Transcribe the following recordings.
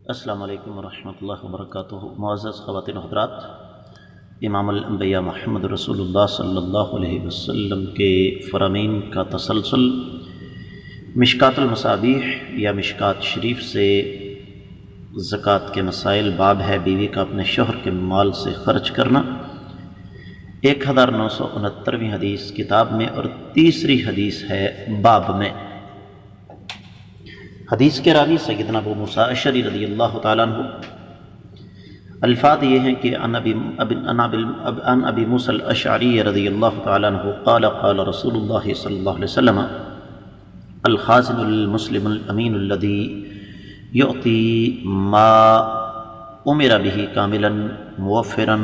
السلام علیکم ورحمۃ اللہ وبرکاتہ۔ معزز خواتین و حضرات، امام الانبیاء محمد رسول اللہ صلی اللہ علیہ وسلم کے فرامین کا تسلسل مشکات المصابیح یا مشکات شریف سے زکوٰۃ کے مسائل باب ہے بیوی کا اپنے شوہر کے مال سے خرچ کرنا، 1969ویں حدیث کتاب میں اور تیسری حدیث ہے باب میں۔ حدیث کے راوی سیدنا ابو موسیٰ اشعری رضی اللہ تعالیٰ عنہ، الفاظ یہ ہیں کہ عن ابی موسیٰ الاشعری رضی اللہ تعالیٰ عنہ قال قال رسول اللہ صلی اللہ علیہ وسلم الخازن المسلم الامین الذی یعطی ما امر به کاملا موفرا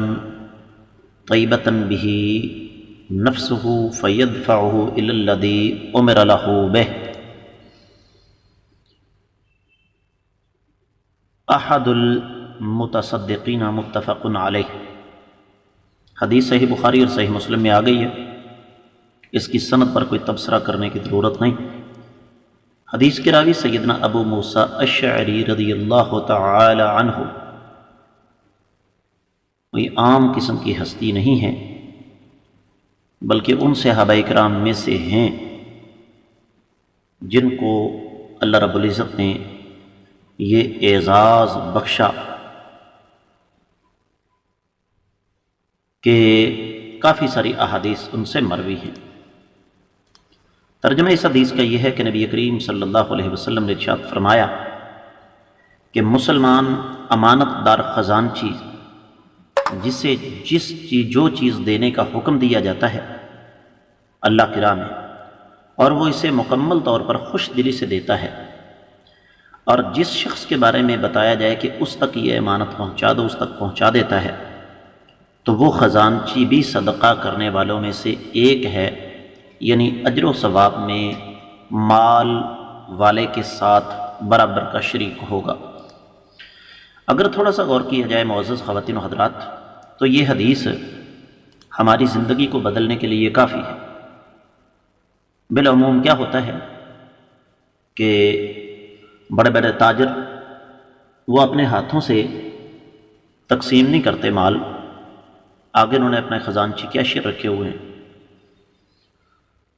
طیبتا به نفسه فیدفعه الی الذی امر له به احد المتصدقین متفق علیہ۔ حدیث صحیح بخاری اور صحیح مسلم میں آ گئی ہے، اس کی سند پر کوئی تبصرہ کرنے کی ضرورت نہیں۔ حدیث کے راوی سیدنا ابو موسیٰ اشعری رضی اللہ تعالی عنہ کوئی عام قسم کی ہستی نہیں ہے، بلکہ ان صحابہ کرام میں سے ہیں جن کو اللہ رب العزت نے یہ اعزاز بخشا کہ کافی ساری احادیث ان سے مروی ہیں۔ ترجمہ اس حدیث کا یہ ہے کہ نبی کریم صلی اللہ علیہ وسلم نے ارشاد فرمایا کہ مسلمان امانت دار خزانچی جسے جو چیز دینے کا حکم دیا جاتا ہے اللہ کی راہ میں، اور وہ اسے مکمل طور پر خوش دلی سے دیتا ہے، اور جس شخص کے بارے میں بتایا جائے کہ اس تک یہ امانت پہنچا دو، اس تک پہنچا دیتا ہے، تو وہ خزانچی بھی صدقہ کرنے والوں میں سے ایک ہے، یعنی اجر و ثواب میں مال والے کے ساتھ برابر کا شریک ہوگا۔ اگر تھوڑا سا غور کیا جائے معزز خواتین و حضرات، تو یہ حدیث ہماری زندگی کو بدلنے کے لیے کافی ہے۔ بالعموم کیا ہوتا ہے کہ بڑے بڑے تاجر وہ اپنے ہاتھوں سے تقسیم نہیں کرتے مال، آگے انہوں نے اپنے خزانچی کیشیئر رکھے ہوئے ہیں،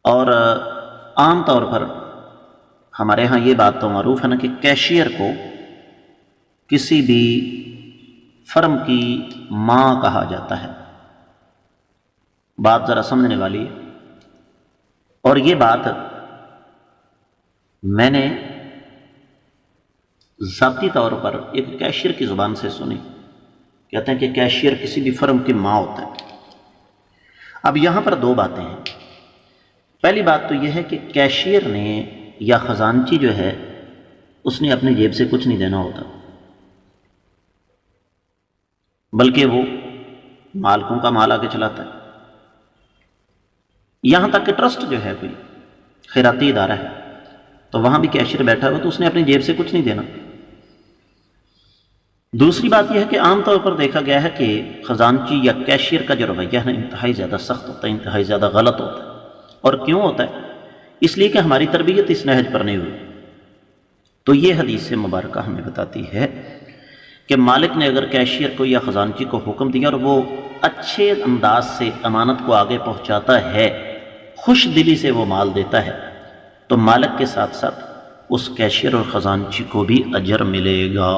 اور عام طور پر ہمارے ہاں یہ بات تو معروف ہے نا کہ کیشیئر کو کسی بھی فرم کی ماں کہا جاتا ہے۔ بات ذرا سمجھنے والی ہے، اور یہ بات میں نے ذاتی طور پر ایک کیشیئر کی زبان سے سنی۔ کہتے ہیں کہ کیشیئر کسی بھی فرم کی ماں ہوتا ہے۔ اب یہاں پر دو باتیں ہیں۔ پہلی بات تو یہ ہے کہ کیشیئر نے یا خزانچی جو ہے اس نے اپنی جیب سے کچھ نہیں دینا ہوتا، بلکہ وہ مالکوں کا مال آگے چلاتا ہے۔ یہاں تک کہ ٹرسٹ جو ہے کوئی خیراتی ادارہ ہے، تو وہاں بھی کیشیئر بیٹھا ہوا تو اس نے اپنی جیب سے کچھ نہیں دینا۔ دوسری بات یہ ہے کہ عام طور پر دیکھا گیا ہے کہ خزانچی یا کیشیئر کا جو رویہ ہے انتہائی زیادہ سخت ہوتا ہے، انتہائی زیادہ غلط ہوتا ہے۔ اور کیوں ہوتا ہے؟ اس لیے کہ ہماری تربیت اس نہج پر نہیں ہوئی۔ تو یہ حدیث مبارکہ ہمیں بتاتی ہے کہ مالک نے اگر کیشیئر کو یا خزانچی کو حکم دیا اور وہ اچھے انداز سے امانت کو آگے پہنچاتا ہے، خوش دلی سے وہ مال دیتا ہے، تو مالک کے ساتھ ساتھ اس کیشیئر اور خزانچی کو بھی اجر ملے گا۔